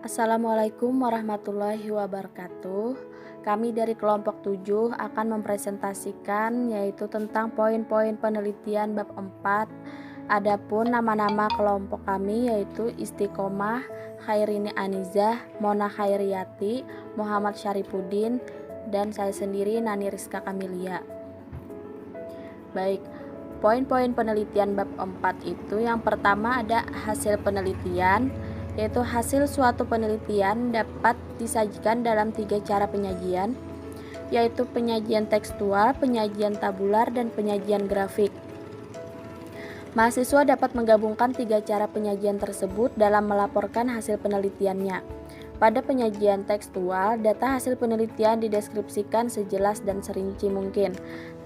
Assalamualaikum warahmatullahi wabarakatuh. Kami dari kelompok 7 akan mempresentasikan yaitu tentang poin-poin penelitian bab 4. Adapun nama-nama kelompok kami yaitu Istiqomah, Khairini Anizah, Mona Khairiyati, Muhammad Syarifuddin, dan saya sendiri Nani Rizka Kamilia. Baik, poin-poin penelitian bab 4 itu yang pertama ada hasil penelitian, yaitu hasil suatu penelitian dapat disajikan dalam 3 cara penyajian, yaitu penyajian tekstual, penyajian tabular, dan penyajian grafik. Mahasiswa dapat menggabungkan 3 cara penyajian tersebut dalam melaporkan hasil penelitiannya. Pada penyajian tekstual, data hasil penelitian dideskripsikan sejelas dan serinci mungkin,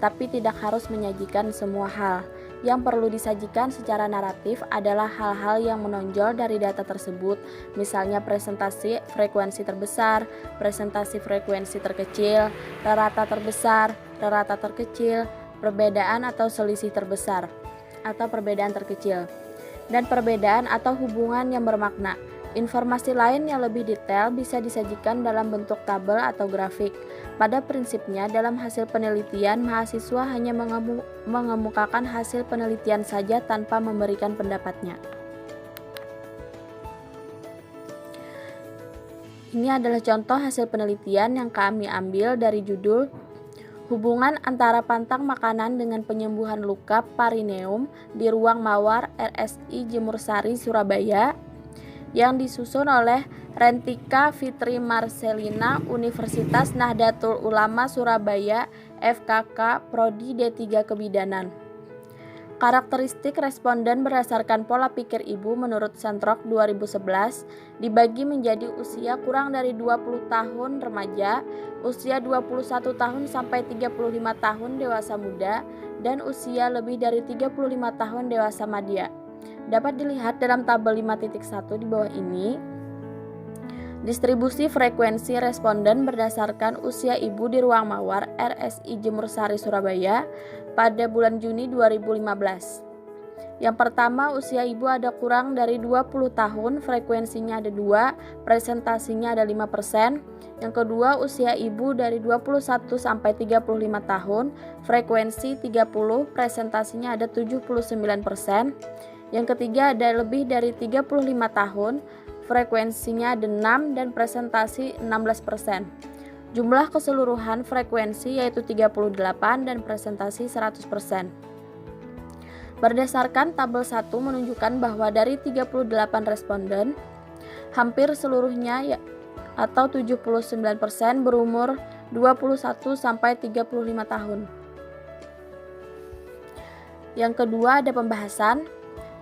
tapi tidak harus menyajikan semua hal. Yang perlu disajikan secara naratif adalah hal-hal yang menonjol dari data tersebut, misalnya presentasi frekuensi terbesar, presentasi frekuensi terkecil, rata terbesar, rata terkecil, perbedaan atau selisih terbesar, atau perbedaan terkecil, dan perbedaan atau hubungan yang bermakna. Informasi lain yang lebih detail bisa disajikan dalam bentuk tabel atau grafik. Pada prinsipnya, dalam hasil penelitian, mahasiswa hanya mengemukakan hasil penelitian saja tanpa memberikan pendapatnya. Ini adalah contoh hasil penelitian yang kami ambil dari judul Hubungan antara pantang makanan dengan penyembuhan luka perineum di Ruang Mawar RSI Jemursari, Surabaya, yang disusun oleh Rentika Fitri Marcelina, Universitas Nahdlatul Ulama Surabaya, FKK, Prodi D3 Kebidanan. Karakteristik responden berdasarkan pola pikir ibu menurut Sentrok 2011 dibagi menjadi usia kurang dari 20 tahun remaja, usia 21 tahun sampai 35 tahun dewasa muda, dan usia lebih dari 35 tahun dewasa madya. Dapat dilihat dalam tabel 5.1 di bawah ini. Distribusi frekuensi responden berdasarkan usia ibu di Ruang Mawar RSI Jemursari, Surabaya pada bulan Juni 2015. Yang pertama, usia ibu ada kurang dari 20 tahun, frekuensinya ada 2, presentasinya ada 5%. Yang kedua, usia ibu dari 21 sampai 35 tahun, frekuensi 30, presentasinya ada 79%. Yang ketiga, ada lebih dari 35 tahun, frekuensinya ada 6 dan presentasi 16%. Jumlah keseluruhan frekuensi yaitu 38 dan presentasi 100%. Berdasarkan tabel 1 menunjukkan bahwa dari 38 responden, hampir seluruhnya atau 79% berumur 21 sampai 35 tahun. Yang kedua ada pembahasan.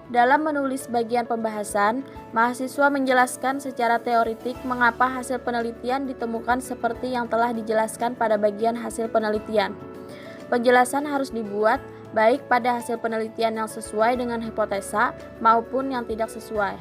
Dalam menulis bagian pembahasan, mahasiswa menjelaskan secara teoritik mengapa hasil penelitian ditemukan seperti yang telah dijelaskan pada bagian hasil penelitian. Penjelasan harus dibuat baik pada hasil penelitian yang sesuai dengan hipotesa maupun yang tidak sesuai.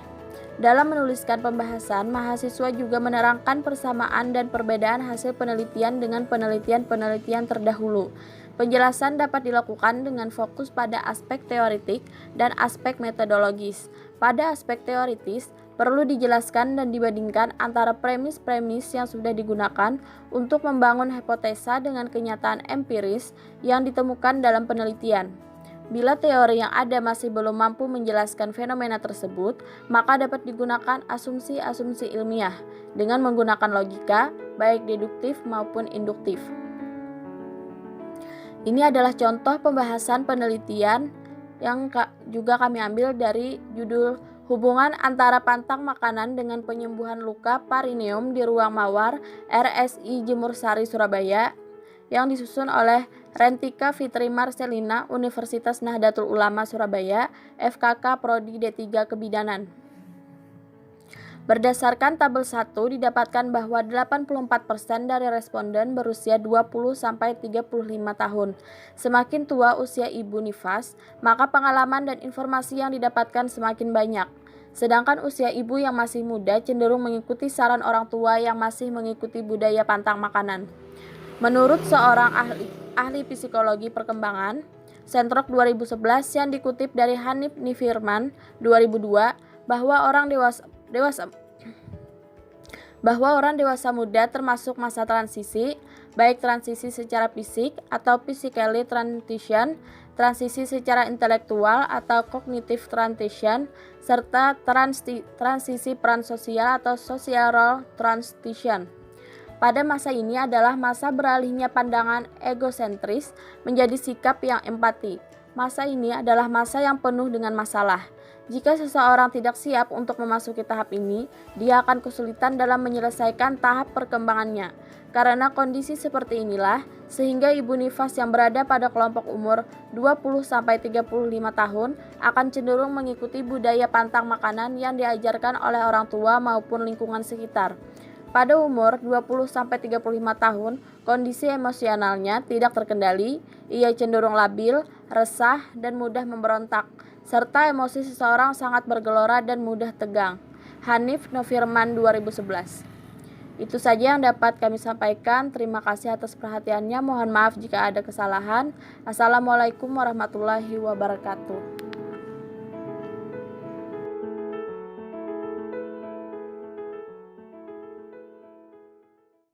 Dalam menuliskan pembahasan, mahasiswa juga menerangkan persamaan dan perbedaan hasil penelitian dengan penelitian-penelitian terdahulu. Penjelasan dapat dilakukan dengan fokus pada aspek teoritik dan aspek metodologis. Pada aspek teoritis, perlu dijelaskan dan dibandingkan antara premis-premis yang sudah digunakan untuk membangun hipotesa dengan kenyataan empiris yang ditemukan dalam penelitian. Bila teori yang ada masih belum mampu menjelaskan fenomena tersebut, maka dapat digunakan asumsi-asumsi ilmiah dengan menggunakan logika, baik deduktif maupun induktif. Ini adalah contoh pembahasan penelitian yang juga kami ambil dari judul Hubungan antara pantang makanan dengan penyembuhan luka perineum di Ruang Mawar RSI Jemursari, Surabaya, yang disusun oleh Rentika Fitri Marcelina, Universitas Nahdlatul Ulama Surabaya, FKK, Prodi D3 Kebidanan. Berdasarkan tabel 1 didapatkan bahwa 84% dari responden berusia 20 sampai 35 tahun. Semakin tua usia ibu nifas, maka pengalaman dan informasi yang didapatkan semakin banyak. Sedangkan usia ibu yang masih muda cenderung mengikuti saran orang tua yang masih mengikuti budaya pantang makanan. Menurut seorang ahli psikologi perkembangan, Sentrok 2011 yang dikutip dari Hanif Nifirman 2002, bahwa orang dewasa bahwa orang dewasa muda termasuk masa transisi, baik transisi secara fisik atau physically transition, transisi secara intelektual atau cognitive transition, serta transisi peran sosial atau social role transition. Pada masa ini adalah masa beralihnya pandangan egosentris menjadi sikap yang empati. Masa ini adalah masa yang penuh dengan masalah. Jika seseorang tidak siap untuk memasuki tahap ini, dia akan kesulitan dalam menyelesaikan tahap perkembangannya. Karena kondisi seperti inilah, sehingga Ibu Nifas yang berada pada kelompok umur 20-35 tahun akan cenderung mengikuti budaya pantang makanan yang diajarkan oleh orang tua maupun lingkungan sekitar. Pada umur 20-35 tahun, kondisi emosionalnya tidak terkendali, ia cenderung labil, resah, dan mudah memberontak, serta emosi seseorang sangat bergelora dan mudah tegang. Hanif Novierman 2011. Itu saja yang dapat kami sampaikan. Terima kasih atas perhatiannya. Mohon maaf jika ada kesalahan. Assalamualaikum warahmatullahi wabarakatuh.